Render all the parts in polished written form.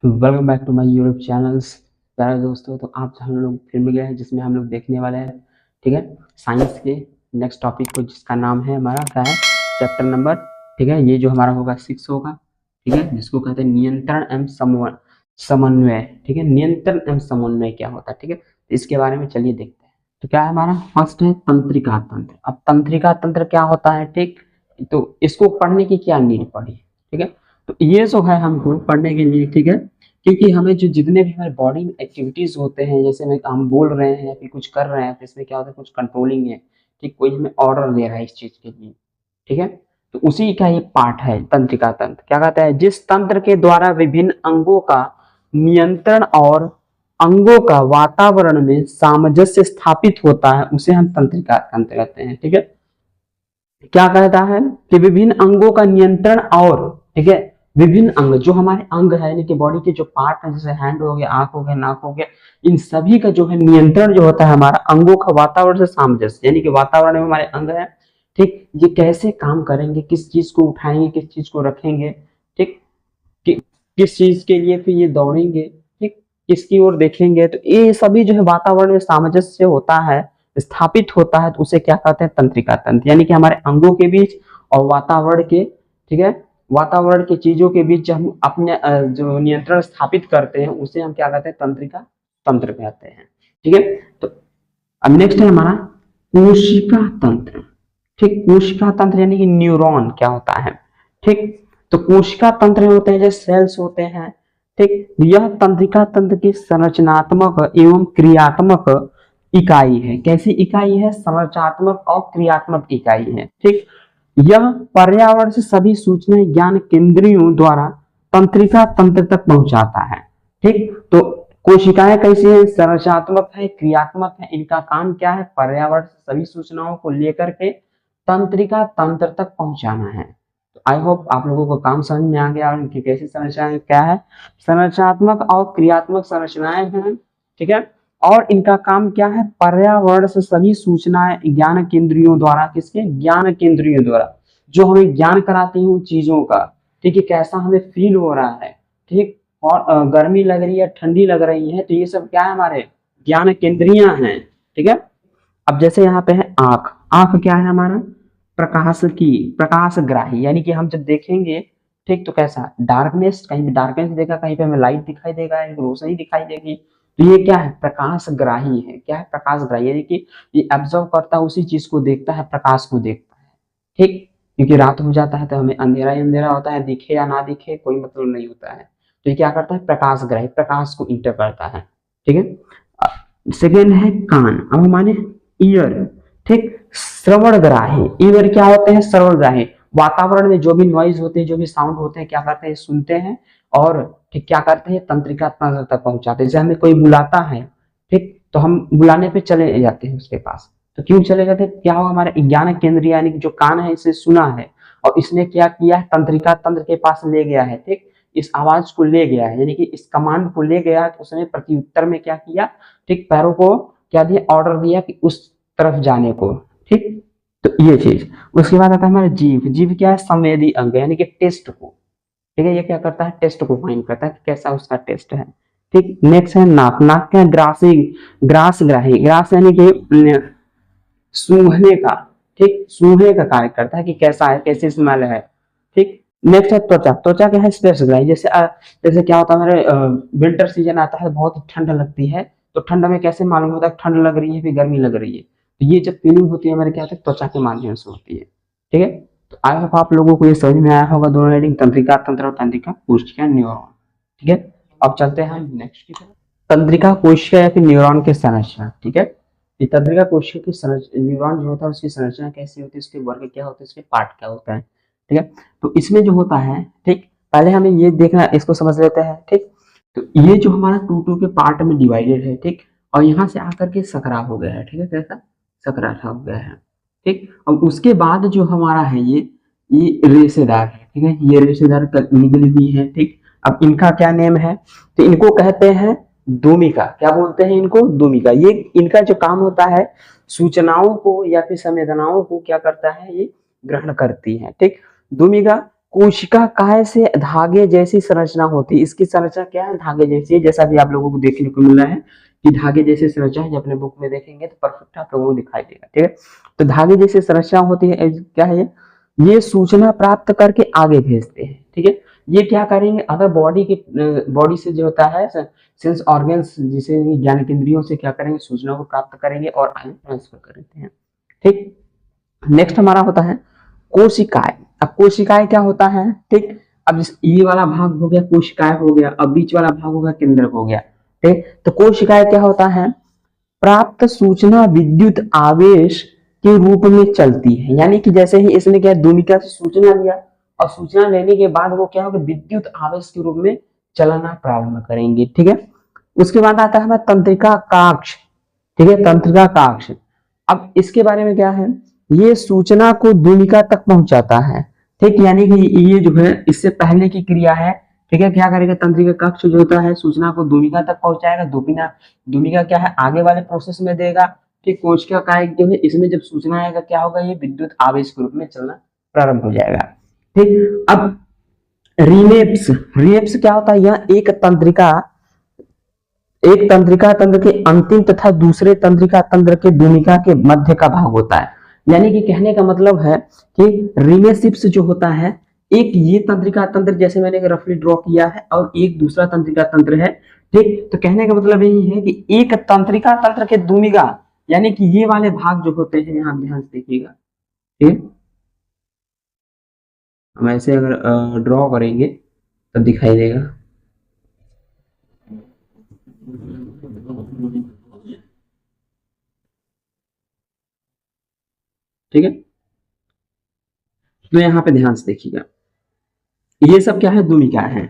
Welcome back to my YouTube channels. प्यारे दोस्तों, तो आप हम लोग फिर मिल गए हैं जिसमें हम लोग देखने वाले हैं, ठीक है, साइंस के नेक्स्ट टॉपिक को, जिसका नाम है हमारा क्या है, चैप्टर नंबर, ठीक है, ये जो हमारा होगा 6 होगा, ठीक है, जिसको कहते हैं नियंत्रण एवं समन्वय, ठीक है, नियंत्रण एवं समन्वय क्या होता है, ठीक है, तो इसके बारे में चलिए देखते हैं। तो क्या है हमारा फर्स्ट है तंत्रिका तंत्र। अब तंत्रिका तंत्र क्या होता है, ठीक, तो इसको पढ़ने की क्या नीड पड़ी, ठीक है, तो ये जो है हमको पढ़ने के लिए, ठीक है, क्योंकि हमें जो जितने भी हमारे बॉडी में एक्टिविटीज होते हैं, जैसे में हम बोल रहे हैं या फिर कुछ कर रहे हैं, तो इसमें क्या होता है, कुछ कंट्रोलिंग है, ठीक, कोई हमें ऑर्डर दे रहा है इस चीज के लिए, ठीक है, तो उसी का ये पार्ट है तंत्रिका तंत्र। क्या कहता है, जिस तंत्र के द्वारा विभिन्न अंगों का नियंत्रण और अंगों का वातावरण में सामंजस्य स्थापित होता है, उसे हम तंत्रिका तंत्र कहते हैं, ठीक है। क्या कहता है कि विभिन्न अंगों का नियंत्रण और, ठीक है, विभिन्न अंग जो हमारे अंग है, यानी कि बॉडी के जो पार्ट है, जैसे हैंड हो गया, आंख हो गया, नाक हो गया, इन सभी का जो है नियंत्रण जो होता है हमारा अंगों का वातावरण से सामंजस्य, यानी कि वातावरण में हमारे अंग है, ठीक, ये कैसे काम करेंगे, किस चीज को उठाएंगे, किस चीज को रखेंगे, ठीक, किस चीज के लिए फिर ये दौड़ेंगे, ठीक, किसकी ओर देखेंगे, तो ये सभी जो है वातावरण में सामंजस्य होता है, स्थापित होता है, तो उसे क्या कहते हैं, तंत्रिका तंत्र। यानी कि हमारे अंगों के बीच और वातावरण के, ठीक है, वातावरण की चीजों के बीच हम अपने जो नियंत्रण स्थापित करते हैं, उसे हम क्या कहते हैं, तंत्रिका तंत्र कहते हैं, ठीक है। तो अब नेक्स्ट है हमारा कोशिका तंत्र, ठीक, कोशिका तंत्र यानी कि न्यूरॉन क्या होता है, ठीक, तो कोशिका तंत्र होते हैं, जैसे सेल्स होते हैं, ठीक, यह तंत्रिका तंत्र की संरचनात्मक एवं क्रियात्मक इकाई है। कैसी इकाई है, संरचनात्मक और क्रियात्मक इकाई है, ठीक, यह पर्यावरण से सभी सूचनाएं ज्ञान केंद्रियों द्वारा तंत्रिका तंत्र तक पहुंचाता है, ठीक, तो कोशिकाएं कैसी है, संरचनात्मक है, क्रियात्मक है, इनका काम क्या है, पर्यावरण से सभी सूचनाओं को लेकर के तंत्रिका तंत्र तक पहुंचाना है। तो आई होप आप लोगों को काम समझ में आ गया और इनकी कैसी संरचनाएं क्या है, संरचनात्मक और क्रियात्मक संरचनाएं हैं, ठीक है, और इनका काम क्या है, पर्यावरण से सभी सूचनाएं ज्ञान केंद्रियों द्वारा, किसके, ज्ञान केंद्रियों द्वारा, जो हमें ज्ञान कराती हैं चीजों का, ठीक है, कैसा हमें फील हो रहा है, ठीक, और गर्मी लग रही है, ठंडी लग रही है, तो ये सब क्या है, हमारे ज्ञान केंद्रियां हैं, ठीक है। अब जैसे यहाँ पे है आंख, आंख क्या है हमारा, प्रकाश की, प्रकाश ग्राही, यानी कि हम जब देखेंगे, ठीक, तो कैसा, डार्कनेस, कहीं भी डार्कनेस देखा, कहीं पे हमें लाइट दिखाई देगा, रोशनी दिखाई देगी, तो ये क्या है, प्रकाश ग्राही है। क्या है, प्रकाश ग्राही, यानी कि ये एब्जॉर्व करता है, उसी चीज को देखता है, प्रकाश को देखता है, ठीक, क्योंकि रात हो जाता है तो हमें अंधेरा ही अंधेरा होता है, दिखे या ना दिखे कोई मतलब नहीं होता है, तो ये क्या करता है, प्रकाश ग्राही, प्रकाश को इंटर करता है, ठीक है। सेकेंड है कान, अब हमारे ईयर, ठीक, श्रवणग्राही, ईयर क्या होते हैं, श्रवणग्राही, वातावरण में जो भी नॉइज होते हैं, जो भी साउंड होते हैं, क्या करते हैं, सुनते हैं, और ठीक क्या करते हैं, तंत्रिका तंत्र तक पहुंचाते हैं। जैसे हमें कोई बुलाता है, ठीक, तो हम बुलाने पे चले जाते हैं उसके पास, तो क्यों चले जाते हैं, क्या हुआ, हमारे ज्ञान केंद्र यानी कि जो कान है इसे सुना है, और इसने क्या किया है, तंत्रिका तंत्र के पास ले गया है, ठीक, इस आवाज को ले गया है, यानी कि इस कमांड को ले गया, तो उसने प्रत्युत्तर में क्या किया, ठीक, पैरों को क्या दिया, ऑर्डर दिया कि उस तरफ जाने को, ठीक, तो ये चीज। उसके बाद आता है हमारा जीव, जीव क्या है, संवेदी अंग, यानी कि टेस्ट को, ठीक है, ये क्या करता है, टेस्ट को फाइंड करता है कि कैसा उसका टेस्ट है, ठीक। नेक्स्ट है नाक, नाक क्या है, ग्रासी, ग्रास ग्राही, ग्रास यानी कि सूंघने का, ठीक, सूंघने का कार्य करता है कि कैसा है, कैसी स्मेल है, ठीक। नेक्स्ट है त्वचा, त्वचा क्या है, स्पर्शग्राही, जैसे जैसे क्या होता है, हमारे विंटर सीजन आता है, बहुत ठंड लगती है, तो ठंड में कैसे मालूम होता है ठंड लग रही है फिर गर्मी लग रही है, तो ये जब फीलिंग होती है हमारे क्या होता है, त्वचा के माध्यम से होती है, ठीक है। तो आई होप आप लोगों को ये समझ में आया होगा, दोनों रीडिंग, तंत्रिका तंत्र और तंत्रिका कोशिका न्यूरॉन, ठीक है। अब चलते हैं नेक्स्ट की तरफ, तंत्रिका कोशिका या फिर न्यूरॉन के संरचना, ठीक है। ये तंत्रिका कोशिका की संरचना, न्यूरॉन जो होता है उसकी संरचना कैसी होती है, उसके वर्ग क्या होते हैं, उसके पार्ट क्या होता है, ठीक है। तो इसमें जो होता है, ठीक, पहले हमें ये देखना, इसको समझ लेते हैं, ठीक, तो ये जो हमारा टू टू के पार्ट में डिवाइडेड है, ठीक, और यहाँ से आकर के सकरा हो गया है, ठीक है, कैसा सकरा हो गया है, ठीक। अब उसके बाद जो हमारा है ये रेशेदार है, ठीक है, ये रेशेदार निकली हुई है, ठीक। अब इनका क्या नेम है, तो इनको कहते हैं दोमिका, क्या बोलते हैं इनको, दोमिका। ये इनका जो काम होता है, सूचनाओं को या फिर संवेदनाओं को क्या करता है, ये ग्रहण करती है, ठीक। दोमिका कोशिका काय से धागे जैसी संरचना होती है। इसकी संरचना क्या है, धागे जैसी है, जैसा भी आप लोगों को देखने को मिल रहा है कि धागे जैसी संरचना है। जब अपने बुक में देखेंगे तो परफेक्ट आप लोगों को दिखाई देगा, ठीक है। तो धागे जैसी संरचना होती है, क्या है ये सूचना प्राप्त करके आगे भेजते हैं, ठीक है। ये क्या करेंगे, अगर बॉडी से जो होता है सेंस ऑर्गन्स, जिसे ज्ञान केंद्रियों से क्या करेंगे, सूचना को प्राप्त करेंगे और आगे ट्रांसफर करते हैं, ठीक। नेक्स्ट हमारा होता है कोशिकाएं। अब कोशिकाएं क्या होता है, ठीक। अब ये वाला भाग हो गया कोशिकाएं हो गया, अब बीच वाला भाग हो गया केंद्रक हो गया, ठीक। तो कोशिकाएं क्या होता है, प्राप्त सूचना विद्युत आवेश के रूप में चलती है। यानी कि जैसे ही इसने क्या दूनिका से सूचना लिया और सूचना लेने के बाद वो क्या होगा, विद्युत आवेश के रूप में चलना प्रारंभ करेंगे, ठीक है। उसके बाद आता है तंत्रिका काक्ष, ठीक है, तंत्रिका काक्ष। अब इसके बारे में क्या है, ये सूचना को दूनिका तक पहुंचाता है, ठीक। यानी कि ये जो है इससे पहले की क्रिया है, ठीक है। क्या करेगा, तंत्रिका कक्ष जो होता है सूचना को दूनिका तक पहुंचाएगा। दूनिका क्या है, आगे वाले प्रोसेस में देगा, ठीक। कोशिका काय जो है इसमें जब सूचना आएगा क्या होगा, ये विद्युत आवेश के रूप में चलना प्रारंभ हो जाएगा, ठीक। अब रिनेप्स क्या होता है, यह एक तंत्रिका तंत्र के अंतिम तथा दूसरे तंत्रिका तंत्र के दूनिका के मध्य का भाग होता है। यानी कि कहने का मतलब है कि रिनेसिप्स जो होता है, एक ये तंत्रिका तंत्र जैसे मैंने रफली ड्रॉ किया है और एक दूसरा तंत्रिका तंत्र है, ठीक। तो कहने का मतलब यही है कि एक तंत्रिका तंत्र के दूनिका, यानी कि ये वाले भाग जो होते हैं, यहाँ ध्यान से देखिएगा, ठीक। हम ऐसे अगर ड्रॉ करेंगे तब दिखाई देगा, ठीक है। तो यहाँ पे ध्यान से देखिएगा, ये सब क्या है, दूमिका है,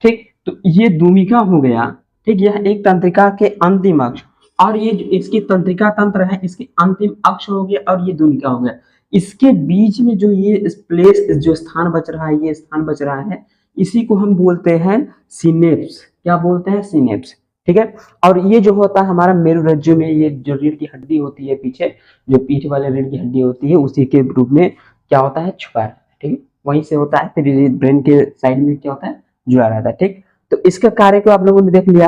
ठीक। तो ये दूमिका हो गया, ठीक। यह एक तंत्रिका के अंतिम अक्ष, और ये जो इसकी तंत्रिका तंत्र है इसके अंतिम अक्ष हो गया, और ये दूमिका हो गया। इसके बीच में जो ये प्लेस जो स्थान बच रहा है, ये स्थान बच रहा है, इसी को हम बोलते हैं सिनेप्स। क्या बोलते हैं, सिनेप्स, ठीक है। और ये जो होता है हमारा मेरुरज्जु में, ये जो रीढ़ की हड्डी होती है पीछे, जो पीठ वाले रीढ़ की हड्डी होती है, उसी के रूप में क्या होता है, छुपा है, ठीक है। वहीं से होता है, फिर ब्रेन के साइड में क्या होता है, जुड़ा रहता है, ठीक। तो इसका कार्य को आप लोगों ने देख लिया।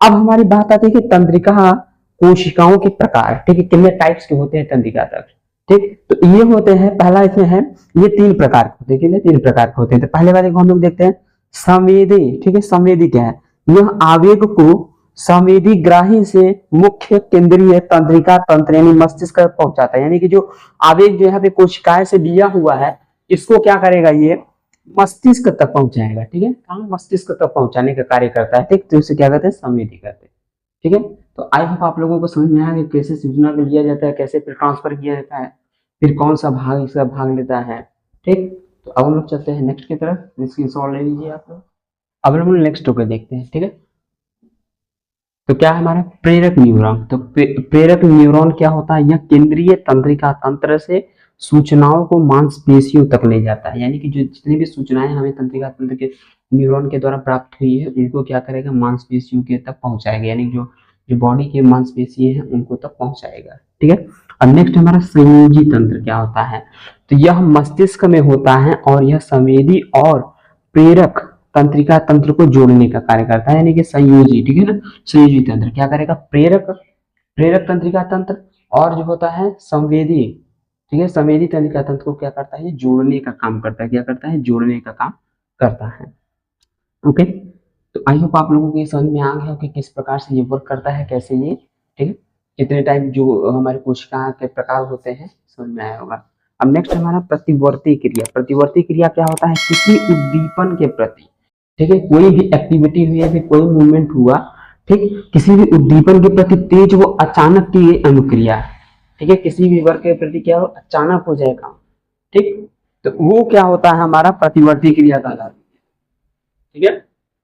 अब हमारी बात आती है कि तंत्रिका कोशिकाओं के प्रकार, ठीक है, कितने टाइप्स के होते हैं तंत्रिका तक, ठीक। तो ये होते हैं, पहला इसमें है, ये 3 प्रकार के होते हैं, कितने 3 प्रकार के होते हैं। तो पहले वाले को हम लोग देखते हैं संवेदी, ठीक है। संवेदी क्या है, यह आवेग को संवेदी ग्राही से मुख्य केंद्रीय तंत्रिका तंत्र यानी मस्तिष्क तक पहुंचाता है। यानी कि जो आवेग जो यहाँ पे कोशिकाएं से दिया हुआ है, इसको क्या करेगा, ये मस्तिष्क तक पहुंचाएगा, ठीक है। कहाँ, मस्तिष्क तक पहुंचाने का कार्य करता है, ठीक। तो इसे क्या कहते हैं, संवेदी कहते हैं, ठीक है। तो आई होप आप लोगों को समझ में आया कि कैसे सूचना को लिया जाता है, कैसे फिर ट्रांसफर किया जाता है, फिर कौन सा भाग इसका भाग लेता है, ठीक। तो अब हम लोग चलते हैं नेक्स्ट की तरफ, इसकी सॉल्व ले लीजिए आप लोग। अब हम लोग नेक्स्ट टॉपिक देखते हैं, ठीक है। तो क्या है हमारा प्रेरक न्यूरॉन। तो प्रेरक न्यूरॉन क्या होता है, यह केंद्रीय तंत्रिका तंत्र से सूचनाओं को मांसपेशियों तक ले जाता है। यानी कि जो जितनी भी सूचनाएं हमें तंत्रिका तंत्र के न्यूरॉन के द्वारा प्राप्त हुई है, उनको क्या करेगा, मांसपेशियों के तक पहुंचाएगा। यानी जो जो बॉडी के मांसपेशी हैं उनको तक पहुंचाएगा, ठीक है। और नेक्स्ट हमारा संयोजी तंत्र क्या होता है, तो यह मस्तिष्क में होता है और यह संवेदी और प्रेरक तंत्रिका तंत्र को जोड़ने का कार्य करता है। यानी कि संयोजी, ठीक है ना। संयोजी तंत्र क्या करेगा, प्रेरक प्रेरक तंत्रिका तंत्र और जो होता है संवेदी, ठीक है, संवेदी तंत्रिका तंत्र को क्या करता है, जोड़ने का काम करता है। क्या करता है, जोड़ने का काम करता है, ओके। तो आई होप आप लोगों को ये समझ में आ गया कि किस प्रकार से ये वर्क करता है, कैसे ये, ठीक है, कितने टाइप जो हमारे कोशिका के प्रकार होते हैं, समझ में आया होगा। अब नेक्स्ट हमारा प्रतिवर्ती क्रिया। प्रतिवर्ती क्रिया क्या होता है, किसी उद्दीपन के प्रति, ठीक है, कोई भी एक्टिविटी हुई है, कोई मूवमेंट हुआ, ठीक, किसी भी उद्दीपन के प्रति तेज वो अचानक की गई अनुक्रिया, ठीक है, किसी भी वर्ग के प्रति क्या हो, अचानक हो जाए काम, ठीक। तो वो क्या होता है, हमारा प्रतिवर्ती क्रिया कहलाता है, ठीक है।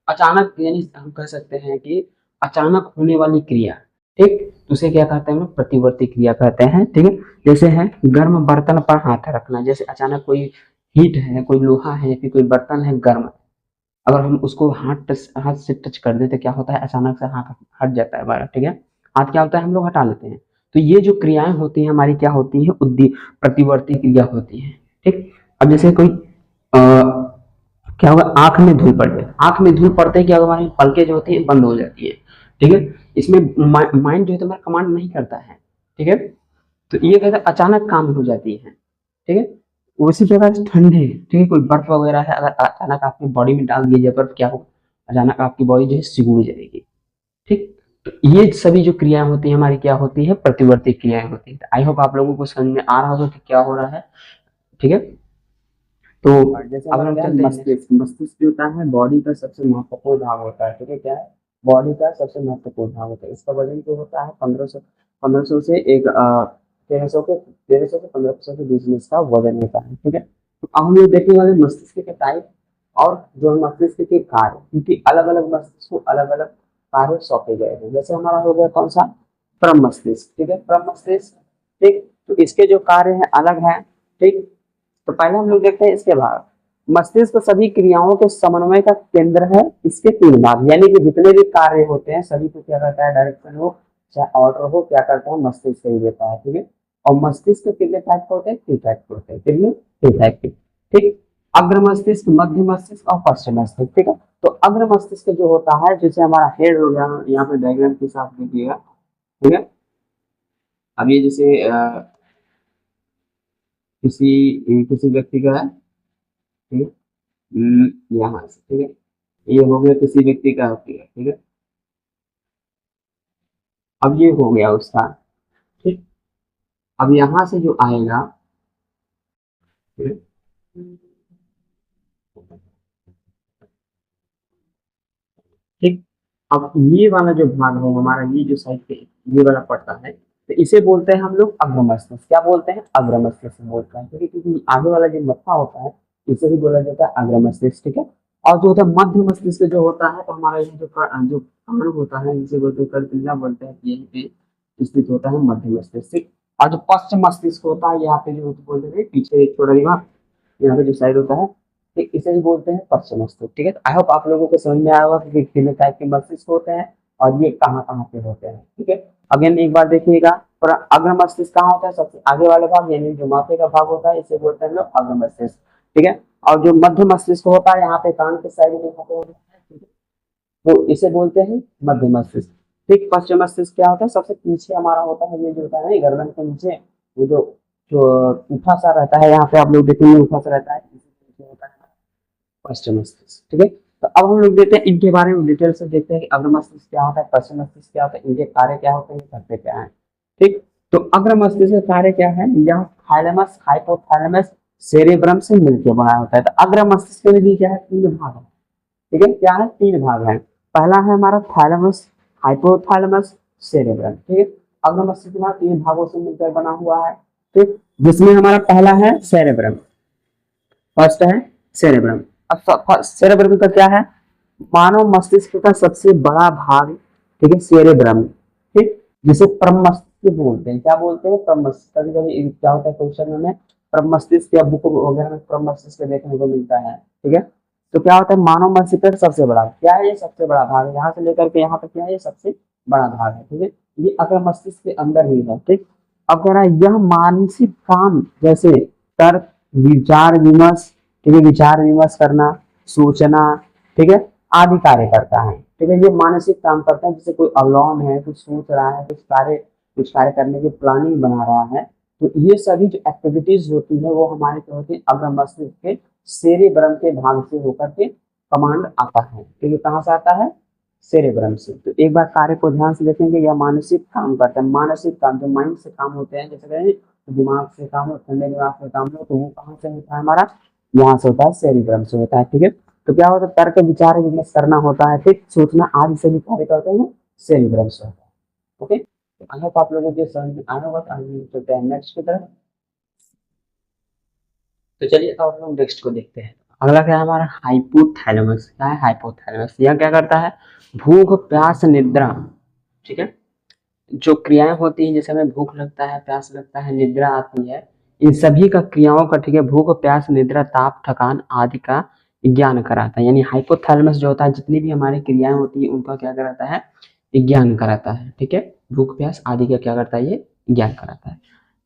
अचानक यानी हम कह सकते हैं कि अचानक होने वाली क्रिया, ठीक, तो उसे क्या कहते हैं, हम प्रतिवर्ती क्रिया कहते हैं, ठीक है। जैसे है गर्म बर्तन पर हाथ रखना, जैसे अचानक कोई हीट है, कोई लोहा है, फिर कोई बर्तन है गर्म, अगर हम उसको हाथ से टच कर दें तो क्या होता है, अचानक से हाथ हट जाता है हमारा, ठीक है। हाथ क्या होता है, हम लोग हटा लेते हैं। तो ये जो क्रियाएं होती हैं हमारी क्या होती है, प्रतिवर्ती क्रिया होती है, ठीक। अब जैसे कोई क्या होगा, आंख में धूल पड़ गया, आंख में धूल पड़ते ही क्या होगा, हमारी पलकें जो होती है बंद हो जाती है। ठीक है, इसमें माइंड जो है तुम्हारा कमांड नहीं करता है। ठीक है, तो ये कहता है अचानक काम हो जाती है। ठीक है, उसी प्रकार से ठंडे, ठीक है, कोई बर्फ वगैरह है अगर अचानक आपकी बॉडी में डाल दिया जाए बर्फ, क्या होगा, अचानक आपकी बॉडी जो है सिकुड़ जाएगी। ठीक, तो ये सभी जो क्रियाएं होती है हमारी क्या होती है, प्रतिवर्ती क्रियाएं होती है। आई होप आप लोगों को समझ में आ रहा होगा कि क्या हो रहा है। ठीक है, तो जैसे अब हमारा हम क्या है, चलते हैं मस्तिष्क। मस्तिष्क जो होता है बॉडी का सबसे महत्वपूर्ण भाग होता है। ठीक है, क्या है, बॉडी का सबसे महत्वपूर्ण भाग होता है। इसका वजन जो होता है 1500 से एक 1300 से 1500 के बीच में इसका वजन होता है। ठीक है, तो अब हम लोग देखने वाले मस्तिष्क के टाइप और जो है मस्तिष्क के कार्य, क्योंकि अलग अलग मस्तिष्क को अलग अलग कार्य सौंपे गए हैं। जैसे हमारा हो गया कौन सा, परम मस्तिष्क। ठीक है, परम मस्तिष्क। ठीक, तो इसके जो कार्य है अलग है। ठीक, तो पहले हम लोग देखते हैं इसके भाग। मस्तिष्क सभी क्रियाओं के समन्वय का केंद्र है। इसके तीन भाग, यानी कि जितने भी कार्य होते हैं सभी को क्या करता है, डायरेक्शन हो चाहे ऑर्डर हो, क्या करता है, मस्तिष्क ही देता है। ठीक है, और मस्तिष्क कितने टाइप के होते हैं, तीन टाइप के होते हैं। कितने, तीन टाइप के। ठीक, अग्र मस्तिष्क, मध्य मस्तिष्क और पश्चिम मस्तिष्क। ठीक है, तो अग्र मस्तिष्क जो होता है, जैसे हमारा हेड हो गया, यहाँ पे डायग्राम के साथ देखिएगा। ठीक है, अब ये जैसे किसी किसी व्यक्ति का है। ठीक है, यहाँ से। ठीक है, ये हो गया किसी व्यक्ति का हो गया। ठीक है, अब ये हो गया उसका। ठीक, अब यहाँ से जो आएगा। ठीक है, ठीक, अब ये वाला जो भाग है हमारा, ये जो साइड पे ये वाला पड़ता है, तो इसे बोलते हैं हम लोग अग्र मस्तिष्क। क्या बोलते हैं, अग्र मस्तिष्क बोलते हैं। ठीक है, क्योंकि आगे वाला जो मत्था होता है इसे ही बोला जाता है अग्र मस्तिष्क। ठीक है, और जो होता है मध्य मस्तिष्क जो होता है, तो हमारा ये जो कान होता है इसे बोलते हैं कर्तव्य, बोलते हैं कि यहीं पे स्थित होता है मध्य मस्तिष्क। ठीक, और जो पश्चिम मस्तिष्क होता है यहाँ पे जो बोलते हैं पीछे छोटा दिमाग, यहाँ पे जो साइड होता है, ठीक, इसे ही बोलते हैं पश्चिम मस्तिष्क। ठीक है, आई होप आप लोगों को समझ में आया होगा कि कितने टाइप के मस्तिष्क होते हैं और ये कहाँ कहाँ पे होते हैं। ठीक है, अगेन एक बार देखिएगा, पर अग्र मस्तिष्क कहाँ होता है, सबसे आगे वाले भाग, यानी जो माथे का भाग होता है इसे बोलते हैं हम लोग अग्र मस्तिष्क। ठीक है, और जो मध्य मस्तिष्क होता है यहाँ पे कान के साइड में यहाँ पे होता है, ठीक है, तो इसे बोलते हैं मध्य मस्तिष्क। ठीक, पश्चिम मस्तिष्क क्या होता है, सबसे पीछे हमारा होता है, ये जो होता है गर्दन के नीचे, वो जो जो उठा सा रहता है, यहाँ पे आप लोग देखेंगे उठा सा रहता है, इसे होता है पश्चिम मस्तिष्क। ठीक है, तो अब हम लोग देखते हैं इनके बारे में डिटेल से, देखते हैं कि अग्र मस्तिष्क क्या होता है, पश्चिम मस्तिष्क क्या होता है, इनके कार्य क्या होते हैं, करते क्या है। ठीक, तो अग्र मस्तिष्क का कार्य क्या है, यह थाइलेमस, हाइपोथैलेमस, सेरेब्रम से मिलकर बना होता है। तो अग्र मस्तिष्क में भी क्या है, तीन भाग है। ठीक है, क्या है, तीन भाग है। पहला है हमारा थैलेमस, हाइपोथैलेमस, सेरेब्रम। ठीक है, अग्र मस्तिष्क तीन भागों से मिलकर बना हुआ है। ठीक, जिसमें हमारा पहला है सेरेब्रम, फर्स्ट है सेरेब्रम। अब सेरेब्रम का क्या है, मानव मस्तिष्क का सबसे बड़ा भाग। ठीक है, सेरेब्रम। ठीक, जिसे परम मस्तिष्क बोलते हैं। क्या बोलते हैं, परम मस्तिष्क। कभी कभी क्या होता है क्वेश्चन में परम मस्तिष्क या बुक वगैरह में परम मस्तिष्क देखने को मिलता है। ठीक है, तो क्या होता है, मानव मस्तिष्क का सबसे बड़ा क्या है, ये सबसे बड़ा भाग है, यहाँ से लेकर के यहाँ तक क्या है, ये सबसे बड़ा भाग है। ठीक है, ये अगर मस्तिष्क के अंदर ही है। ठीक, अब कह रहा है यह मानसिक काम जैसे तर्क, विचार विमर्श, ठीक है, विचार विमर्श करना, सोचना, ठीक है, आदि कार्य करता है। ठीक है, ये मानसिक काम करता है, जैसे कोई अवलोन है, कुछ सोच रहा है, कुछ कार्य करने की प्लानिंग बना रहा है, तो ये सभी जो एक्टिविटीज होती है वो हमारे क्या होती है, अग्र मस्तिष्क के सेरेब्रम के भाग से होकर के कमांड आता है। ठीक है, कहाँ से आता है, सेरेब्रम से। तो एक बार कार्य को ध्यान से देखेंगे, यह मानसिक काम करता है। मानसिक काम जो माइंड से काम होते हैं, जैसे कहें दिमाग से काम हो, ठंडे दिमाग से काम हो, तो वो कहाँ से होता है, हमारा यहाँ से होता है, सेरेब्रम से होता है। ठीक है, तो क्या होता है, तर्क विचार विमर्श करना होता है, ठीक, सोचना आदि सभी कार्य करते हैं सेरेब्रम से होता है। ओके, तो आई होप आप लोगों के समझ में आया होगा। चलते हैं नेक्स्ट की तरफ। तो चलिए अब हम लोग नेक्स्ट को देखते हैं। अगला क्या है हमारा, हाइपोथैलेमस। क्या है, हाइपोथैलेमस, यह क्या करता है, भूख प्यास निद्रा। ठीक है, जो क्रियाएं होती हैं, जैसे हमें भूख लगता है, प्यास लगता है, निद्रा आती है, इन सभी का क्रियाओं का, ठीक है, भूख प्यास निद्रा ताप थकान आदि का ज्ञान कराता है। यानी हाइपोथैलेमस जो होता है, जितनी भी हमारी क्रियाएं होती है उनका क्या कराता है, ज्ञान कराता है। ठीक है, भूख प्यास आदि का क्या करता है, ये ज्ञान कराता है।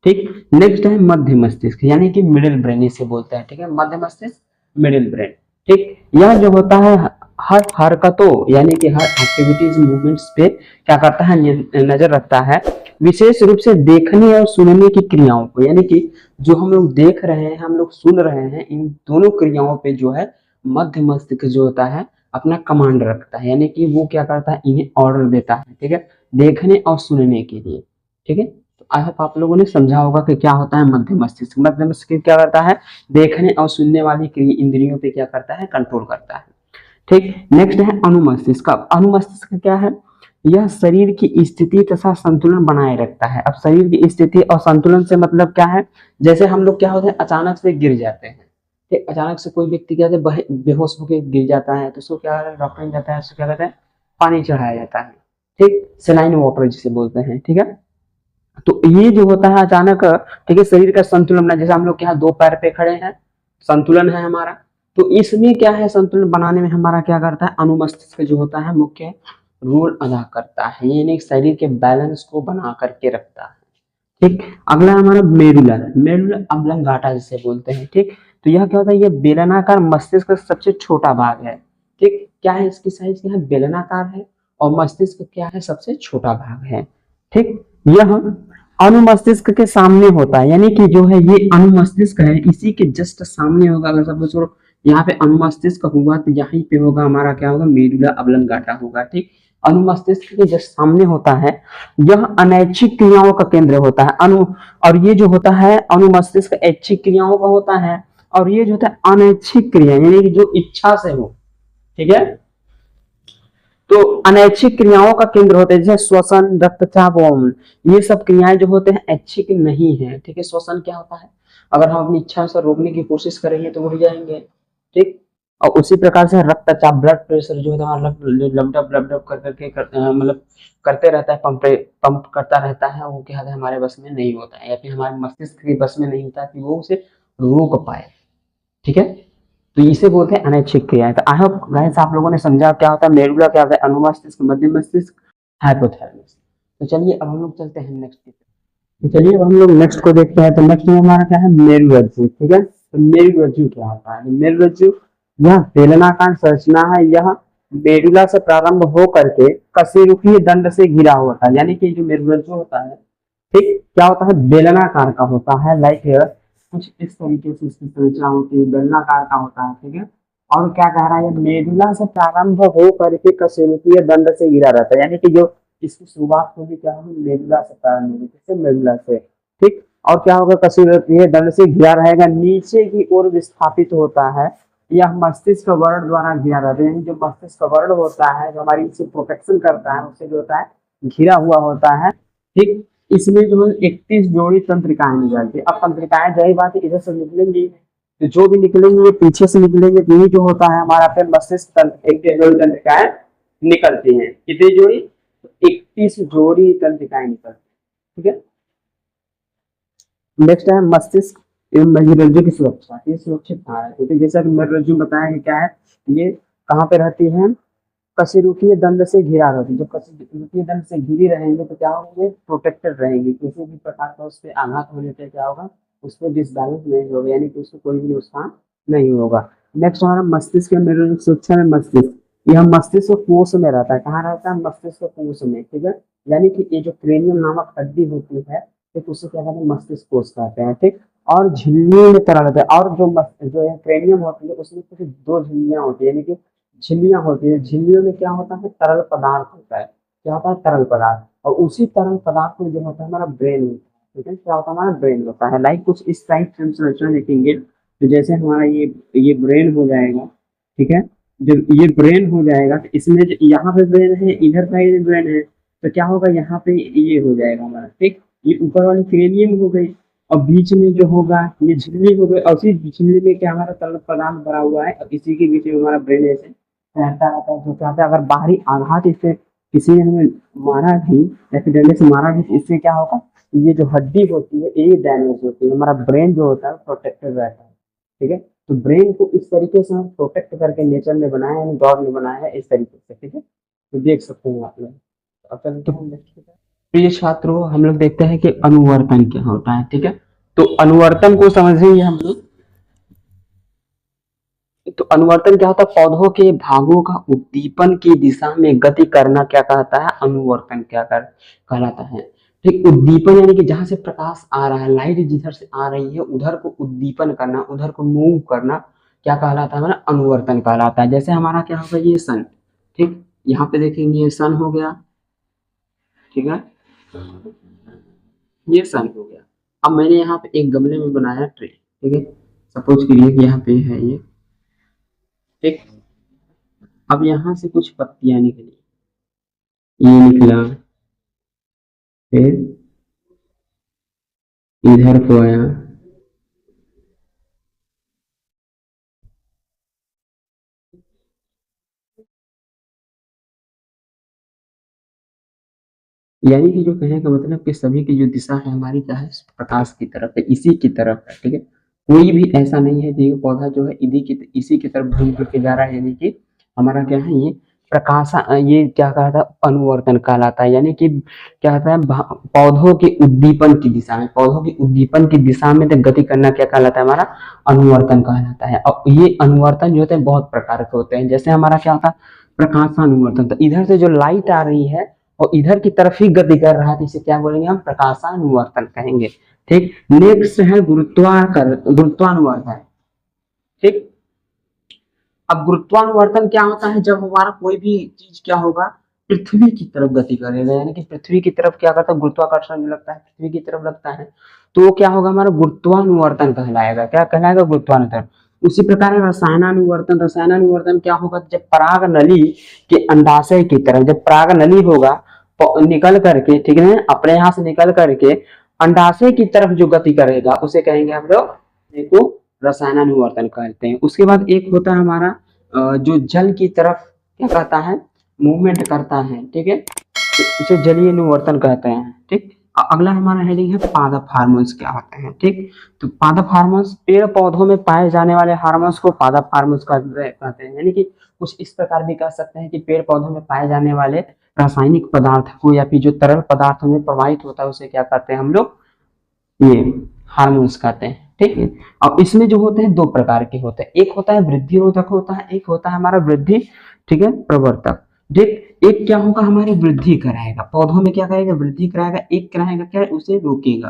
ठीक, नेक्स्ट है मध्य मस्तिष्क, यानी कि मिडिल ब्रेन इसे बोलते हैं। ठीक है, मध्य मस्तिष्क, मिडिल ब्रेन। ठीक। यह जो होता है हर हरकतों यानी कि हर एक्टिविटीज मूवमेंट्स पे क्या करता है, नजर रखता है, विशेष रूप से देखने और सुनने की क्रियाओं को, यानी कि जो हम लोग देख रहे हैं, हम लोग सुन रहे हैं, इन दोनों क्रियाओं पे जो है मध्य मस्तिष्क जो होता है अपना कमांड रखता है, यानी कि वो क्या करता है, इन्हें ऑर्डर देता है, ठीक है, देखने और सुनने के लिए। ठीक है, तो आई होप आप लोगों ने समझा होगा कि क्या होता है मध्य मस्तिष्क। मध्य मस्तिष्क क्या करता है, देखने और सुनने वाली इंद्रियों पे क्या करता है, कंट्रोल करता है। ठीक, नेक्स्ट है अनुमस्तिष्क। अनुमस्तिष्क क्या है, यह शरीर की स्थिति तथा संतुलन बनाए रखता है। अब शरीर की स्थिति और संतुलन से मतलब क्या है, जैसे हम लोग क्या होते हैं अचानक से गिर जाते हैं, ठीक, अचानक से कोई व्यक्ति क्या होता है बेहोश होकर गिर जाता है, तो उसको क्या डॉक्टर ने जाता है, उसको क्या कहता है, पानी चढ़ाया जाता है, ठीक, सेलाइन वाटर जिसे बोलते हैं। ठीक है, तो ये जो होता है अचानक, ठीक है, शरीर का संतुलन बना, जैसे हम लोग क्या दो पैर पे खड़े हैं, संतुलन है हमारा, तो इसमें क्या है, संतुलन बनाने में हमारा क्या करता है, अनुमस्तिष्क जो होता है मुख्य रोल अदा करता है, यानी शरीर के बैलेंस को बना करके रखता है। ठीक, अगला हमारा मेडुला, मेडुला अब्लंगाटा जिसे बोलते हैं। ठीक, तो यह क्या होता है, यह बेलनाकार मस्तिष्क का सबसे छोटा भाग है। ठीक, क्या है इसकी साइज, क्या है, बेलनाकार है, और मस्तिष्क क्या है, सबसे छोटा भाग है। ठीक, यह अनुमस्तिष्क के सामने होता है, यानी कि जो है ये अनुमस्तिष्क है, इसी के जस्ट सामने होगा। अगर सपोज करो यहाँ पे अनुमस्तिष्क होगा तो यहीं पे होगा हमारा क्या होगा, मेडुला अब्लंगाटा होगा। ठीक, अनुमस्तिष्क के जस्ट सामने होता है। यह अनैच्छिक क्रियाओं का केंद्र होता है। और ये जो होता है अनुमस्तिष्क ऐच्छिक क्रियाओं का होता है, और ये जो होता है अनैच्छिक क्रिया, यानी कि जो इच्छा से हो। ठीक है, तो अनैच्छिक क्रियाओं का केंद्र होता है, जैसे श्वसन, रक्तचाप, वमन, ये सब क्रियाएं जो होते हैं ऐच्छिक नहीं है। ठीक है, श्वसन क्या होता है, अगर हम अपनी इच्छा से रोकने की कोशिश करेंगे तो रुक जाएंगे। ठीक, और उसी प्रकार से रक्तचाप, ब्लड प्रेशर जो है हमारा लपडप लपडप कर करके मतलब करते रहता है, पंप करता रहता है, वो क्या है हमारे बस में नहीं होता है, या फिर हमारे मस्तिष्क की बस में नहीं होता कि वो उसे रोक पाए। ठीक है, तो इसे बोलते हैं अनैच्छिक क्रियाएं। तो आई होप गाइस आप लोगों ने समझा क्या होता है मेडुला, क्या होता है अनुमस्तिष्क, मध्य मस्तिष्क, हाइपोथैलेमस। तो चलिए अब हम लोग चलते हैं नेक्स्ट की तरफ। तो चलिए अब हम लोग नेक्स्ट को देखते हैं। तो नेक्स्ट में हमारा क्या है, मेरुरज्जु। ठीक है, तो मेरुरज्जु क्या होता है, मेरुरज्जु यह बेलनाकार संरचना है। यह मेडुला से प्रारंभ हो करके कशेरुकीय दंड से घिरा होता है, यानी कि जो मेरुरज्जु होता है, ठीक, क्या होता है, बेलनाकार का होता है, लाइक कुछ इस तरीके से इसकी संरचना होती है, बेलनाकार का होता है। ठीक है, और क्या कह रहा है, मेडुला से प्रारंभ हो करके कशेरुकीय दंड से घिरा रहता है, यानी कि जो इसकी शुरुआत होगी क्या होगी, मेडुला से प्रारंभ होगी, किससे, मेडुला से। ठीक, और क्या होगा, कशेरुकीय दंड से घिरा रहेगा, नीचे की ओर विस्थापित होता है। यह मस्तिष्क वर्ण द्वारा घिरा रहता है, यानी जो मस्तिष्क वर्ण होता है जो हमारी इसे प्रोटेक्शन करता है, उससे जो होता है घिरा हुआ होता है। ठीक, इसमें जो है 31 जोड़ी तंत्रिकाएं निकलती है। अब तंत्रिकाएं जाहिर बात है इधर से निकलेंगी, तो जो भी निकलेंगे ये पीछे से निकलेंगे, तो ये जो होता है हमारा फिर मस्तिष्क 31 जोड़ी तंत्रिकाएं निकलती हैं। कितनी जोड़ी, 31 जोड़ी तंत्रिकाएं निकलती है। ठीक है, नेक्स्ट है मस्तिष्क एवं मेरुरज्जु की सुरक्षा, ये सुरक्षित कहाँ रहती है, तो जैसा कि मेरुरज्जु बताया कि क्या है, ये कहाँ पे रहती है, कशेरुकीय दंड से घिरा रहती है। जब कशेरुकीय दंड से घिरी रहेंगे तो क्या होंगे, प्रोटेक्टेड रहेंगे, किसी भी प्रकार का उस पर आघात होने से क्या होगा, उस पर डिसबैलेंस नहीं होगा, यानी कि उसको कोई भी नुकसान नहीं होगा। नेक्स्ट हमारा मस्तिष्क मेरुरज्जु की सुरक्षा में मस्तिष्क, यह मस्तिष्क कोश में रहता है। कहाँ रहता है, मस्तिष्क कोश में। ठीक है, यानी कि ये जो क्रेनियम नामक हड्डी होती है, ठीक, उससे क्या कहते हैं, मस्तिष्क कोश कहते हैं। ठीक, और झिल्लियों में तरल रहता है, और जो है क्रेनियम होती है उसमें कुछ दो झिल्लियां होती है, यानी कि झिल्लियां होती है। झिल्लियों में क्या होता है, तरल पदार्थ होता है। क्या होता है, तरल पदार्थ, और उसी तरल पदार्थ में जो होता है हमारा ब्रेन होता है। ठीक है, क्या होता है, हमारा ब्रेन होता है। लाइक कुछ इस टाइप से हम संरचना देखेंगे, तो जैसे हमारा ये ब्रेन हो जाएगा। ठीक है, जब ये ब्रेन हो जाएगा तो इसमें यहाँ पे ब्रेन है, इधर साइड ब्रेन है, तो क्या होगा, यहाँ पे ये हो जाएगा हमारा। ठीक, ये ऊपर वाली क्रेनियम हो गई, और बीच में जो होगा ये झिल्ली हो गई, और उसी झिल्ली में क्या हमारा तरल पदार्थ भरा हुआ है, और इसी के बीच में हमारा ब्रेन ऐसे रहता है। जो क्या होता है, अगर बाहरी आघात इससे किसी ने हमें मारा भी, या फिर डंडे से मारा भी, इससे क्या होगा, ये जो हड्डी होती है ये डैमेज होती है। हमारा ब्रेन जो होता है प्रोटेक्टेड रहता है। ठीक है, तो ब्रेन को इस तरीके से हम प्रोटेक्ट करके नेचर ने बनाया है, गॉड ने बनाया है इस तरीके से। ठीक है, तो देख सकते हैं आप लोग। अब चलते हैं नेक्स्ट की तरफ। प्रिय छात्रों, हम लोग देखते हैं कि अनुवर्तन क्या होता है। ठीक है, तो अनुवर्तन को समझेंगे हम लोग। तो अनुवर्तन क्या होता है? पौधों के भागों का उद्दीपन की दिशा में गति करना क्या कहता है? अनुवर्तन क्या कहलाता है। ठीक, उद्दीपन यानी कि जहां से प्रकाश आ रहा है, लाइट जिधर से आ रही है उधर को उद्दीपन करना, उधर को मूव करना क्या कहलाता है? हमारा अनुवर्तन कहलाता है। जैसे हमारा क्या होगा, ये सन, ठीक, यहाँ पे देखेंगे ये सन हो गया, ठीक है, ये सन हो गया। अब मैंने यहाँ पे एक गमले में बनाया ट्री, ठीक है, सपोज करिए कि यहाँ पे है ये, ठीक। अब यहाँ से कुछ पत्तियां निकली, ये निकला, फिर इधर को आया, यानी कि जो कहने का मतलब कि सभी की जो दिशा है हमारी क्या है? प्रकाश की तरफ है, इसी की तरफ है, ठीक है। कोई भी ऐसा नहीं है जो पौधा जो है इसी की तरफ घूम करके जा रहा है, यानी कि हमारा क्या है, ये प्रकाश, ये क्या कहता है? अनुवर्तन कहलाता है। यानी कि क्या कहता है? पौधों के उद्दीपन की दिशा में, पौधों की उद्दीपन की दिशा में गति करना क्या कहलाता है? हमारा अनुवर्तन कहलाता है। और ये अनुवर्तन जो होते हैं बहुत प्रकार के होते हैं। जैसे हमारा क्या होता है? प्रकाशानुवर्तन, तो इधर से जो लाइट आ रही है और इधर की तरफ ही गति कर रहा है, तो इसे क्या बोलेंगे हम? प्रकाशानुवर्तन कहेंगे, ठीक। नेक्स्ट है गुरुत्वानुवर्तन, ठीक। अब गुरुत्वानुवर्तन क्या होता है? जब हमारा कोई भी चीज क्या होगा, पृथ्वी की तरफ गति करेगा, यानी कि पृथ्वी की तरफ क्या करता है? गुरुत्वाकर्षण जो लगता है पृथ्वी की तरफ लगता है, तो वो क्या होगा? हमारा गुरुत्वानुवर्तन कहलाएगा। क्या कहलाएगा? गुरुत्वानुवर्तन। उसी प्रकार रसायनानुवर्तन, रसायनानुवर्तन क्या होगा? जब पराग नली के अंडाशय की तरफ, जब पराग नली होगा निकल करके, ठीक है, अपने यहाँ से निकल करके अंडाशय की तरफ जो गति करेगा उसे कहेंगे हम लोग, देखो, रसायनानुवर्तन कहते हैं। उसके बाद एक होता है हमारा जो जल की तरफ क्या कहता है? मूवमेंट करता है, ठीक है, तो इसे जलीय अनुवर्तन कहते हैं, ठीक। अगला हमारा हेडिंग है पादप हार्मोन्स क्या होते हैं, ठीक। तो पादप हार्मोन्स पेड़ पौधों में पाए जाने वाले हार्मोन्स को पादप हार्मोन्स कहते हैं। यानी कि कुछ इस प्रकार भी कह सकते हैं कि पेड़ पौधों में पाए जाने वाले रासायनिक पदार्थ को या फिर जो तरल पदार्थों में प्रवाहित होता है उसे क्या कहते हैं हम लोग? ये हार्मोन्स कहते हैं, ठीक है। अब इसमें जो होते हैं दो प्रकार के होते हैं, एक होता है वृद्धि रोधक होता है, एक होता है हमारा वृद्धि, ठीक है, प्रवर्तक, ठीक। एक क्या होगा? हमारी वृद्धि कराएगा, पौधों में क्या करेगा? वृद्धि कराएगा। एक कराएगा क्या? उसे रोकेगा,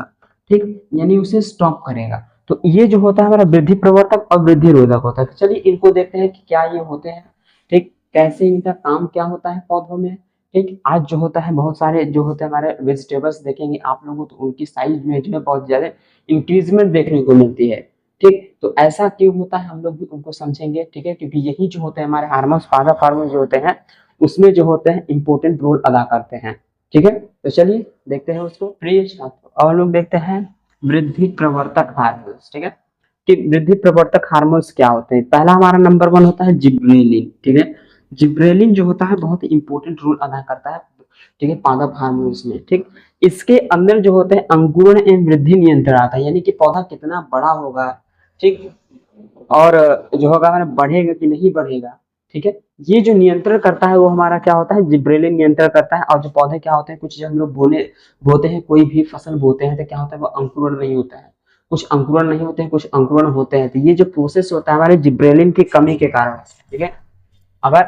ठीक, यानी उसे स्टॉप करेगा। तो ये जो होता है हमारा वृद्धि प्रवर्तक और वृद्धि रोधक होता है। तो चलिए इनको देखते हैं कि क्या ये होते हैं, ठीक, कैसे इनका काम क्या होता है पौधों में, ठीक। आज जो होता है बहुत सारे जो होते हैं हमारे वेजिटेबल्स देखेंगे आप लोगों, तो उनकी साइज में जो है बहुत ज्यादा इंक्रीजमेंट देखने को मिलती है, ठीक। तो ऐसा क्यों होता है हम लोग भी उनको समझेंगे, ठीक है, क्योंकि यही जो होते हैं हमारे हार्मोन्स, पादप हार्मोन जो होते हैं उसमें जो होते हैं इंपॉर्टेंट रोल अदा करते हैं, ठीक है। तो चलिए देखते हैं उसको। प्रिय छात्रों, और लोग देखते हैं वृद्धि प्रवर्तक हार्मोन्स, ठीक है, कि वृद्धि प्रवर्तक हार्मोन्स क्या होते हैं। पहला हमारा नंबर 1 होता है जिब्रेलिन, ठीक है। जिब्रेलिन जो होता है बहुत ही इंपॉर्टेंट रोल अदा करता है, ठीक है, पादप हार्मोन्स में, ठीक। इसके अंदर जो होते हैं अंकुरण एवं वृद्धि नियंत्रण आता है, यानी कि पौधा कितना बड़ा होगा, ठीक, और जो होगा हमारा बढ़ेगा कि नहीं बढ़ेगा, ठीक है, ये जो नियंत्रण करता है वो हमारा क्या होता है? जिब्रेलिन नियंत्रण करता है। और जो पौधे क्या होते हैं, कुछ जब हम लोग बोते हैं, कोई भी फसल बोते हैं तो क्या होता है? वो अंकुरण नहीं होता है, कुछ अंकुरण नहीं होते हैं, कुछ अंकुरण होते हैं। तो ये जो प्रोसेस होता है हमारे जिब्रेलिन की कमी के कारण, ठीक है। अगर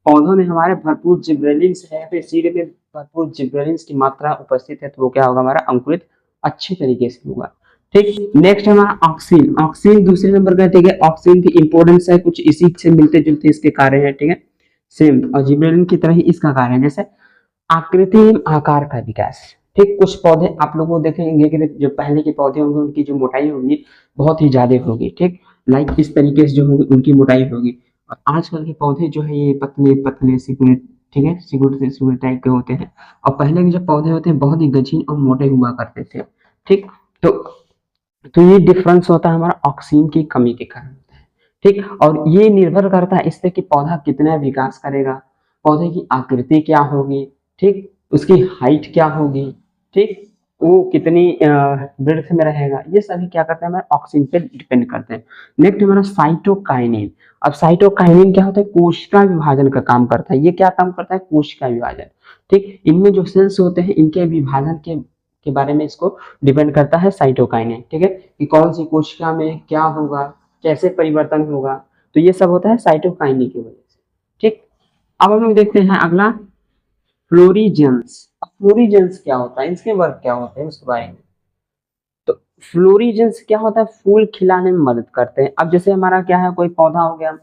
पौधों में हमारे भरपूर जिब्रेलिन्स है, फिर सीड में भरपूर जिब्रेलिन्स की मात्रा उपस्थित है, तो वो क्या होगा? हमारा अंकुरित अच्छे तरीके से होगा, ठीक। नेक्स्ट हमारा ऑक्सीन, ऑक्सीन दूसरे नंबर का, ठीक है। ऑक्सीन की इंपॉर्टेंस है कुछ इसी से मिलते जुलते इसके कार्य है, ठीक है, सेम और जिब्रेलिन की तरह ही इसका कार्य है। जैसे आकृति एवं आकार का विकास, ठीक। कुछ पौधे आप लोगों को देखेंगे कि जो पहले के पौधे होंगे उनकी जो मोटाई होगी बहुत ही ज्यादा होगी, ठीक, लाइक इस तरीके से जो होगी उनकी मोटाई होगी। और आजकल के पौधे जो है ये पतले पतले सिकुड़े, ठीक है, सिकुड़ते सिकुड़े टाइप के होते हैं। और पहले के जो पौधे होते हैं बहुत ही गजीन और मोटे हुआ करते थे, ठीक। तो ये डिफरेंस होता है हमारा ऑक्सीन की कमी के कारण होता है, ठीक। और ये निर्भर करता है इस पे कि पौधा कितना विकास करेगा, पौधे की आकृति क्या होगी, ठीक, उसकी हाइट क्या होगी, ठीक, वो कितनी वृद्ध में रहेगा, ये सभी क्या करते हैं? हमारे ऑक्सीन पे डिपेंड करते हैं। नेक्स्ट हमारा साइटोकाइनिन। अब साइटोकाइनिन क्या होता है? कोशिका विभाजन का काम करता है। ये क्या काम करता है? कोशिका विभाजन, ठीक। इनमें जो सेल्स होते हैं इनके विभाजन के बारे में इसको डिपेंड करता है साइटोकाइनिन, ठीक है, कि कौन सी कोशिका में क्या होगा, कैसे परिवर्तन होगा, तो ये सब होता है साइटोकाइनिन की वजह से। ठीक, अब हम लोग देखते हैं अगला फ्लोरीजेंस। अब फ्लोरीजेंस क्या होता है, इसके वर्क क्या होते हैं उसके बारे में। तो फ्लोरीजेंस क्या होता है, फूल खिलाने में मदद करते हैं। अब जैसे हमारा क्या है, कोई पौधा हो गया,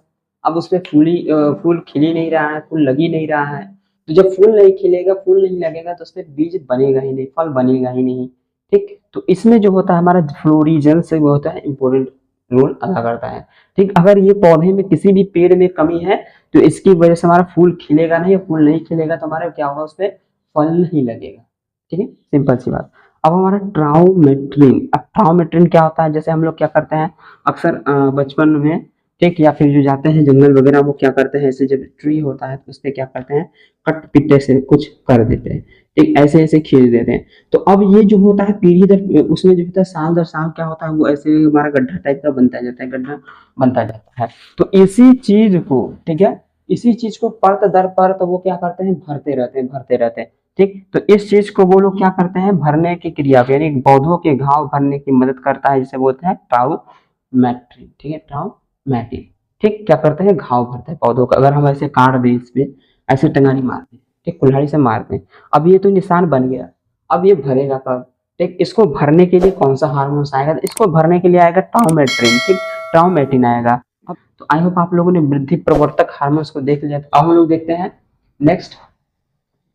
अब उसपे फूल खिल ही नहीं रहा है, फूल लग ही नहीं रहा है, तो जब फूल नहीं खिलेगा, फूल नहीं लगेगा, तो उसपे बीज बनेगा ही नहीं, फल बनेगा ही नहीं। ठीक, तो इसमें जो होता है हमारा फ्लोरीजेंस वो होता है इंपॉर्टेंट रोल अदा करता है। ठीक, अगर ये पौधे में किसी भी पेड़ में कमी है तो इसकी वजह से हमारा फूल खिलेगा नहीं, फूल नहीं खिलेगा तो हमारा क्या होगा, उस पर फल नहीं लगेगा। ठीक है, सिंपल सी बात। अब हमारा ट्राउमेट्रिन। अब ट्राउमेट्रिन क्या होता है, जैसे हम लोग क्या करते हैं अक्सर बचपन में, ठीक, या फिर जो जाते हैं जंगल वगैरह, वो क्या करते हैं, ऐसे जब ट्री होता है तो उस पर क्या करते हैं, कट पिट्टे से कुछ कर देते हैं। ठीक, ऐसे ऐसे खींच देते हैं। तो अब ये जो होता है पीढ़ी दर उसमें जो होता है साल दर साल क्या होता है, वो ऐसे हमारा गड्ढा टाइप का बनता जाता है, गड्ढा बनता जाता है। तो इसी चीज को, ठीक है, इसी चीज को परत दर परत वो क्या करते हैं, भरते रहते हैं, भरते रहते हैं। ठीक, तो इस चीज को वो लोग क्या करते हैं, भरने की क्रिया को, यानी पौधों के घाव भरने की मदद करता है, जिसे बोलते हैं ट्राउमेट्रिन। ठीक है, ट्राउमेटिन। ठीक, क्या करते हैं, घाव भरते हैं पौधों का। अगर हम ऐसे काट दें, इस पे ऐसे टंगारी मार दें, ठीक, कुल्हाड़ी से मार दें, अब ये तो निशान बन गया, अब ये भरेगा कब, ठीक, इसको भरने के लिए कौन सा हार्मोन आएगा, इसको भरने के लिए आएगा ट्राउमेट्रिन। ठीक, ट्राउमेटिन आएगा। अब तो आई होप आप लोगों ने वृद्धि प्रवर्तक हार्मोन्स को देख लिया। तो अब हम लोग देखते हैं नेक्स्ट।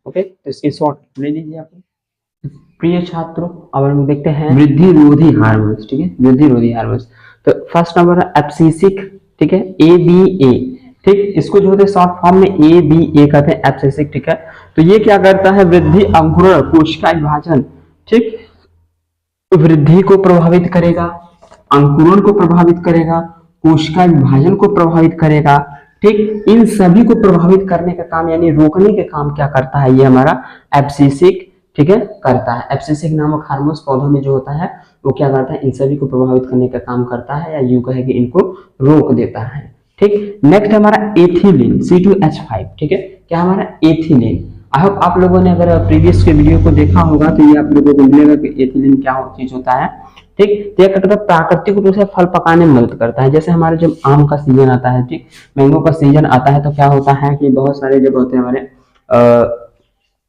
ओके, तो इसकी शॉर्ट ले लीजिए आप प्रिय छात्रों। अब हम देखते हैं वृद्धि रोधी हार्मोन्स। ठीक है, वृद्धि रोधी हार्मोन्स। तो फर्स्ट नंबर है एब्सिसिक। ठीक है, ABA। ठीक, इसको जो होते हैं शॉर्ट फॉर्म में ABA कहते हैं, एब्सिसिक। ठीक है, तो ये क्या करता है, वृद्धि, अंकुरण, कोशिका विभाजन, ठीक, वृद्धि को प्रभावित करेगा, अंकुरण को प्रभावित करेगा, कोशिका विभाजन को प्रभावित करेगा। ठीक, इन सभी को प्रभावित करने का काम, यानी रोकने के काम क्या करता है, ये हमारा एब्सिसिक, ठीक है, करता है। एब्सिसिक नामक हार्मोन पौधों में जो होता है वो क्या करता है, इन सभी को प्रभावित करने का काम करता है, या यूं कहे कि इनको रोक देता है। ठीक, नेक्स्ट हमारा एथिलीन, C2H5। ठीक है, क्या हमारा एथिलीन। आई होप आप लोगों ने अगर प्रीवियस के वीडियो को देखा होगा तो ये आप लोगों को मिलेगा कि एथिलीन क्या चीज होता है। ठीक, तो ये क्या प्राकृतिक रूप से फल पकाने में मदद करता है। जैसे हमारे जब आम का सीजन आता है, ठीक, मैंगो का सीजन आता है, तो क्या होता है कि बहुत सारे जब होते हैं हमारे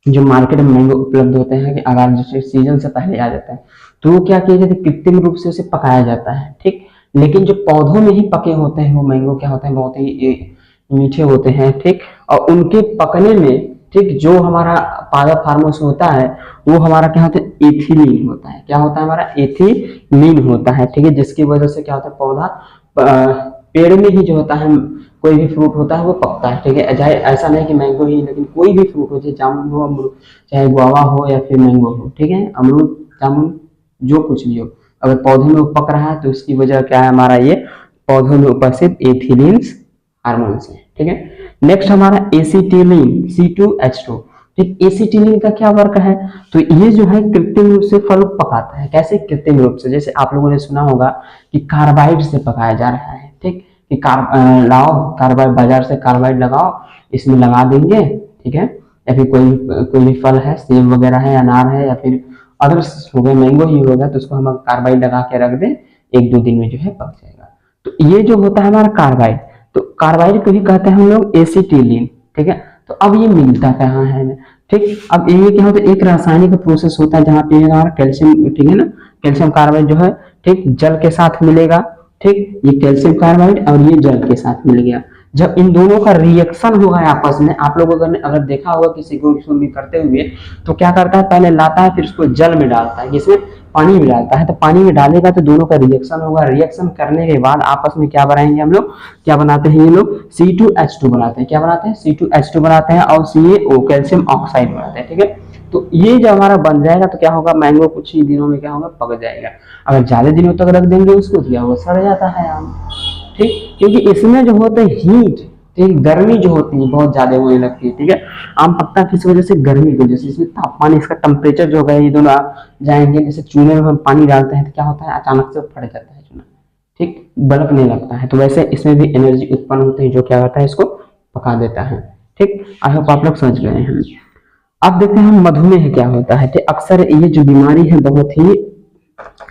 जो मार्केट में मैंगो उपलब्ध होते हैं कि अगर जैसे सीजन से पहले आ जाता है, तो वो क्या किया जाता है, कृत्रिम रूप से उसे पकाया जाता है। ठीक, लेकिन जो पौधों में ही पके होते हैं वो मैंगो क्या होते हैं, बहुत ही मीठे होते हैं। ठीक, और उनके पकने में, ठीक, जो हमारा पादप हार्मोन होता है वो हमारा क्या होता है, एथिलीन होता है। क्या होता है, हमारा एथिलीन होता है। ठीक है, जिसकी वजह से क्या होता है, पौधा पेड़ में ही जो होता है, कोई भी फ्रूट होता है वो पकता है। ठीक है, चाहे ऐसा नहीं कि मैंगो ही, लेकिन कोई भी फ्रूट हो, चाहे जामुन हो, अमरूद, चाहे गुआवा हो या फिर मैंगो हो, ठीक है, अमरूद, जामुन, जो कुछ भी हो, अगर पौधे में वो पक रहा है तो उसकी वजह क्या है, हमारा ये पौधों में उपस्थित एथिलीन्स हार्मोन्स है। ठीक है, नेक्स्ट हमारा एसिटिलीन, C2H2। ठीक, एसिटिलीन का क्या वर्क है, तो ये जो है कृत्रिम रूप से फल पकाता है। कैसे कृत्रिम रूप से, जैसे आप लोगों ने सुना होगा कि कार्बाइड से पकाया जा रहा है। ठीक, कि लाओ कार्बाइड, बाजार से कार्बाइड लगाओ, इसमें लगा देंगे, ठीक है, या फिर कोई भी फल है, सेब वगैरह है, अनार है, या फिर अगर हो गया मैंगो ही होगा, तो उसको हम कार्बाइड लगा के रख दें, 1-2 दिन में जो है पक जाएगा। तो ये जो होता है हमारा कार्बाइड, तो कार्बाइड को ही कहते हैं हम लोग एसिटिलीन। ठीक है, तो अब ये मिलता कहाँ है, ठीक, अब ये क्या होता है, एक रासायनिक प्रोसेस होता है जहाँ पे हमारा कैल्शियम, ठीक है ना, कैल्शियम कार्बाइड जो है, ठीक, जल के साथ मिलेगा। ठीक, ये कैल्शियम कार्बाइड और ये जल के साथ मिल गया। जब इन दोनों का रिएक्शन होगा आपस में, आप लोगों ने अगर देखा होगा किसी को स्विमिंग करते हुए, तो क्या करता है, पहले लाता है, फिर उसको जल में डालता है, जिसमें पानी में डालता है। तो पानी में डालेगा तो दोनों का रिएक्शन होगा, रिएक्शन करने के बाद आपस में क्या बनाएंगे हम लोग, क्या बनाते हैं ये लोग, C2H2 बनाते हैं। क्या बनाते हैं, C2H2 बनाते हैं, और CaO, कैल्शियम ऑक्साइड बनाते हैं। ठीक है, तो ये जब हमारा बन जाएगा तो क्या होगा, मैंगो कुछ ही दिनों में क्या होगा, पक जाएगा। अगर ज्यादा दिनों तक रख देंगे उसको तो क्या होगा, सड़ जाता है आम। ठीक, क्योंकि इसमें जो होता है हीट, ठीक, गर्मी जो होती है बहुत ज्यादा होने लगती है। ठीक है, आम पकता किस वजह से, गर्मी की वजह से। इसमें तापमान, इसका टेम्परेचर जो है, ये दोनों जाएंगे। जैसे चूने में हम पानी डालते हैं तो क्या होता है, अचानक से फट जाता है चूना, ठीक, बलकने लगता है। तो वैसे इसमें भी एनर्जी उत्पन्न होती है जो क्या करता है, इसको पका देता है। ठीक, आई होप आप लोग समझ गए हैं। अब देखते हैं हम मधुमेह क्या होता है। अक्सर ये जो बीमारी है बहुत ही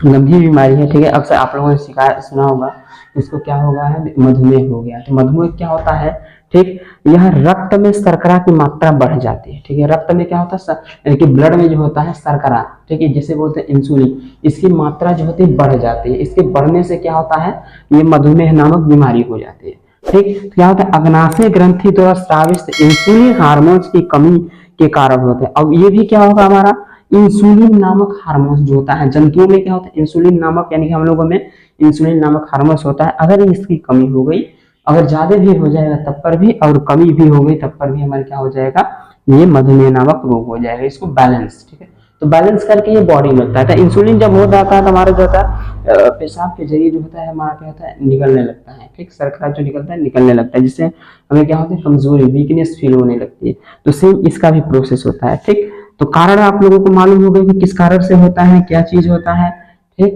गंभीर बीमारी है, ठीक है। अक्सर आप लोगों ने शिकायत सुना होगा, इसको क्या होगा है, मधुमेह हो गया। तो मधुमेह क्या होता है, ठीक, यह रक्त में शर्करा की मात्रा बढ़ जाती है, ठीक है। रक्त में क्या होता है, यानी कि ब्लड में जो होता है शर्करा, ठीक है, जिसे बोलते हैं इंसुलिन, इसकी मात्रा जो होती है बढ़ जाती है। इसके बढ़ने से क्या होता है, ये मधुमेह नामक बीमारी हो जाती है, ठीक। तो क्या होता है, अग्नाशय ग्रंथि द्वारा स्रावित इंसुलिन हार्मोन्स की कमी के कारण होते हैं। अब ये भी क्या होगा, हमारा इंसुलिन नामक हार्मोन जो होता है, जंतुओं में क्या होता है, इंसुलिन नामक, यानी कि हम लोगों में इंसुलिन नामक हार्मोन होता है। अगर इसकी कमी हो गई, अगर ज्यादा भी हो जाएगा तब पर भी, और कमी भी हो गई तब पर भी हमारे क्या हो जाएगा, ये मधुमेह नामक रोग हो जाएगा। इसको बैलेंस, ठीक है, तो बैलेंस करके ये बॉडी में लगता है। तो इंसुलिन जब हो जाता है तो हमारा जो होता है पेशाब के जरिए जो होता है हमारा क्या होता है, निकलने लगता है, ठीक, शर्करा जो निकलता है निकलने लगता है, जिससे हमें क्या होता है, कमजोरी, वीकनेस फील होने लगती है। तो सेम इसका भी प्रोसेस होता है, ठीक। तो कारण आप लोगों को मालूम हो गया कि किस कारण से होता है, क्या चीज होता है, ठीक।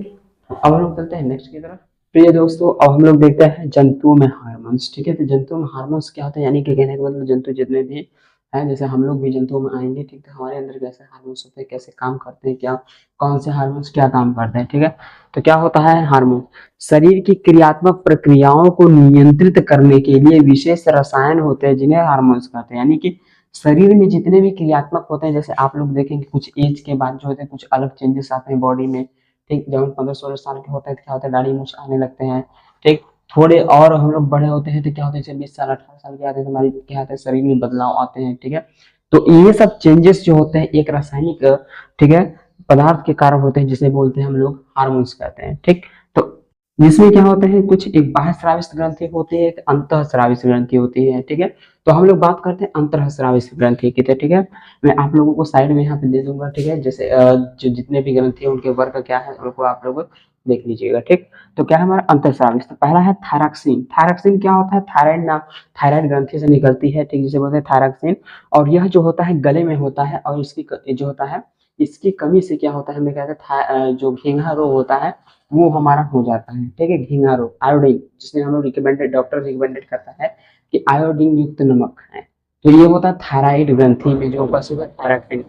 अब हम लोग चलते हैं नेक्स्ट की तरफ। प्रिय दोस्तों, अब हम लोग देखते हैं जंतुओं में हार्मोन्स, ठीक है। तो जंतुओं में हार्मोन्स क्या होते हैं, यानी कि कहने का मतलब जंतु जितने भी हैं, जैसे हम लोग भी जंतुओं में आएंगे, ठीक है, हमारे अंदर कैसे हार्मोन्स होते हैं, कैसे काम करते हैं, क्या कौन से हार्मोन्स क्या काम करते हैं, ठीक है। तो क्या होता है, हार्मोन शरीर की क्रियात्मक प्रक्रियाओं को नियंत्रित करने के लिए विशेष रसायन होते हैं, जिन्हें हार्मोन्स कहते हैं। यानी कि शरीर में जितने भी क्रियात्मक होते हैं, जैसे आप लोग देखेंगे कुछ एज के बाद जो होते हैं कुछ अलग चेंजेस आते हैं बॉडी में, ठीक। जब हम 15-16 साल के होते हैं तो क्या होता है, दाढ़ी मूछ आने लगते हैं, ठीक। थोड़े और हम लोग बड़े होते हैं तो क्या होता है, 20 साल 18 साल के आते हैं तो हमारी क्या होता है, शरीर में बदलाव आते हैं, ठीक है। तो ये सब चेंजेस जो होते हैं एक रासायनिक, ठीक है, पदार्थ के कारण होते हैं, जिसे बोलते हैं हम लोग हार्मोन्स कहते हैं, ठीक। तो जिसमें क्या होते हैं, कुछ एक बाह्य स्रावित ग्रंथि होती है, एक अंतः स्रावित ग्रंथि होती है, ठीक है। तो हम लोग बात करते हैं अंतः स्रावित ग्रंथि की, ठीक है। मैं आप लोगों को साइड में यहाँ पे दे दूंगा, ठीक है, जैसे जो जितने भी ग्रंथि है उनके वर्ग क्या है उनको आप लोग देख लीजिएगा, ठीक। तो क्या है हमारा अंतःस्रावी, तो पहला है थायरॉक्सिन। थायरॉक्सिन क्या होता है, थायराइड नाम, थायराइड ग्रंथि से निकलती है, ठीक, जिसे बोलते हैं थायरॉक्सिन। और यह जो होता है गले में होता है, और इसकी जो होता है इसकी कमी से क्या होता है, हमें कहते हैं जो घेंघा रोग होता है वो हमारा हो जाता है, ठीक है। घेंघा रोग, आयोडीन, जिसमें हम लोग रिकमेंडेड, डॉक्टर रिकमेंडेड करता है कि आयोडीन युक्त नमक है, तो ये होता है थायराइड ग्रंथि में जो उपस्थित है थायरॉक्सिन,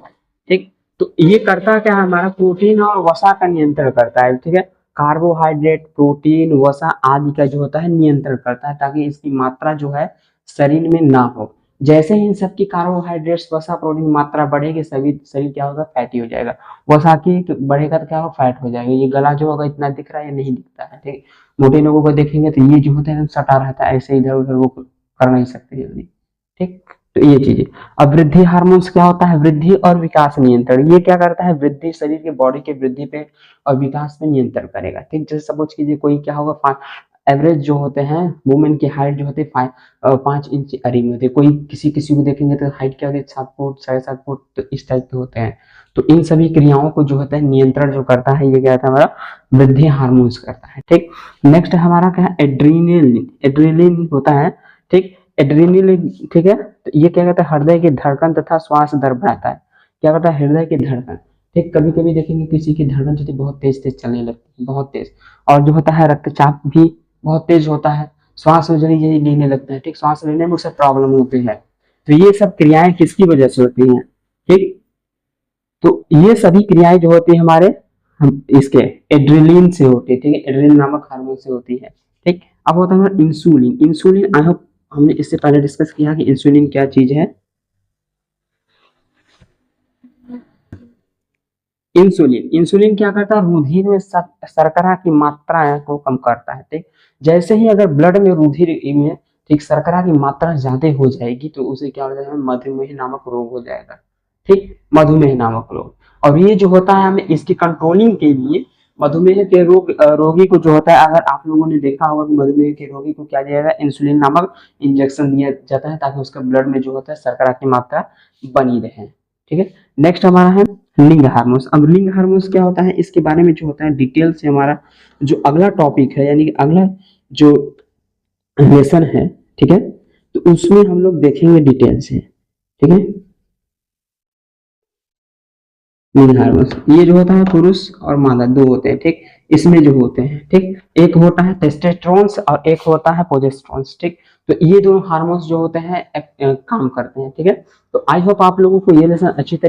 ठीक। तो ये करता क्या है, हमारा प्रोटीन और वसा का नियंत्रण करता है, ठीक है। कार्बोहाइड्रेट, प्रोटीन, वसा आदि का जो होता है नियंत्रण करता है, ताकि इसकी मात्रा जो है शरीर में ना हो। जैसे ही इन सबकी कार्बोहाइड्रेट्स, वसा, प्रोटीन मात्रा बढ़ेगी, सभी शरीर क्या होगा, फैटी हो जाएगा। वसा की बढ़ेगा तो क्या होगा, फैट हो जाएगा। ये गला जो होगा इतना दिख रहा है, ये नहीं दिखता है, ठीक। मोटे लोगों को देखेंगे तो ये जो होता है सटा रहता है, ऐसे इधर उधर वो कर नहीं सकते जल्दी, ठीक। तो ये चीजें। अब वृद्धि हार्मोन्स क्या होता है, वृद्धि और विकास नियंत्रण। ये क्या करता है, वृद्धि, शरीर के बॉडी के वृद्धि पे और विकास पे नियंत्रण करेगा, ठीक। जैसे सपोज कीजिए कोई क्या होगा, एवरेज जो होते हैं वुमेन की हाइट जो होती है 5 इंच अरी में होती है। कोई किसी किसी को देखेंगे तो हाइट क्या होती है, 7 फुट 7.5 फुट, तो इस टाइप के होते हैं। तो इन सभी क्रियाओं को जो होता है नियंत्रण जो करता है, ये क्या होता है, हमारा वृद्धि हार्मोन्स करता है, ठीक। नेक्स्ट हमारा क्या है, एड्रीनलिन। एड्रीनलिन होता है, ठीक, एड्रीनलिन, ठीक है। तो ये क्या कहता है, हृदय की धड़कन तथा श्वास दर बढ़ाता है। क्या कहता है, हृदय की धड़कन, ठीक। कभी कभी देखेंगे किसी की धड़कन जो बहुत तेज तेज चलने लगती है, बहुत तेज। और जो होता है रक्तचाप भी बहुत तेज होता है, श्वास में जल्दी जल्दी लेने लगता है, ठीक, श्वास लेने में उसे प्रॉब्लम होती है। तो ये सब क्रियाएं किसकी वजह से होती हैं, ठीक। तो ये सभी क्रियाएं जो होती है हमारे, हम इसके एड्रेलिन से होती है, ठीक है, एड्रेलिन नामक हार्मोन से होती है, ठीक। अब होता है हमारा इंसुलिन। इंसुलिन आई होप हमने इससे पहले डिस्कस किया कि इंसुलिन क्या चीज है। इंसुलिन, इंसुलिन क्या करता है, रुधिर में शर्करा की मात्रा को कम करता है, ठीक। जैसे ही अगर ब्लड में रुधिर में, ठीक, शर्करा की मात्रा ज्यादा हो जाएगी तो उसे क्या हो जाएगा, मधुमेह नामक रोग हो जाएगा, ठीक, मधुमेह नामक रोग। और ये जो होता है हमें इसकी कंट्रोलिंग के लिए, मधुमेह के रोगी को जो होता है, अगर आप लोगों ने देखा होगा कि मधुमेह के रोगी को क्या दिया जाता है, इंसुलिन नामक इंजेक्शन दिया जाता है, ताकि उसका ब्लड में जो होता है शर्करा की मात्रा बनी रहे, ठीक है। नेक्स्ट हमारा है लिंग हार्मोन्स। अब लिंग हार्मोन्स क्या होता है, इसके बारे में जो होता है डिटेल से हमारा जो अगला टॉपिक है, यानी कि अगला जो लेसन है, ठीक है, तो उसमें हम लोग देखेंगे डिटेल से, ठीक है। लिंग हार्मोन्स ये जो होता है पुरुष और मादा दो होते हैं, ठीक। इसमें जो होते हैं, ठीक, एक होता है टेस्टोस्टेरोन और एक होता है प्रोजेस्टेरोन, ठीक। तो ये दोनों हार्मोन्स जो होते हैं काम करते हैं, ठीक है। तो आई होप आप लोगों को ये लेसन अच्छी तरीके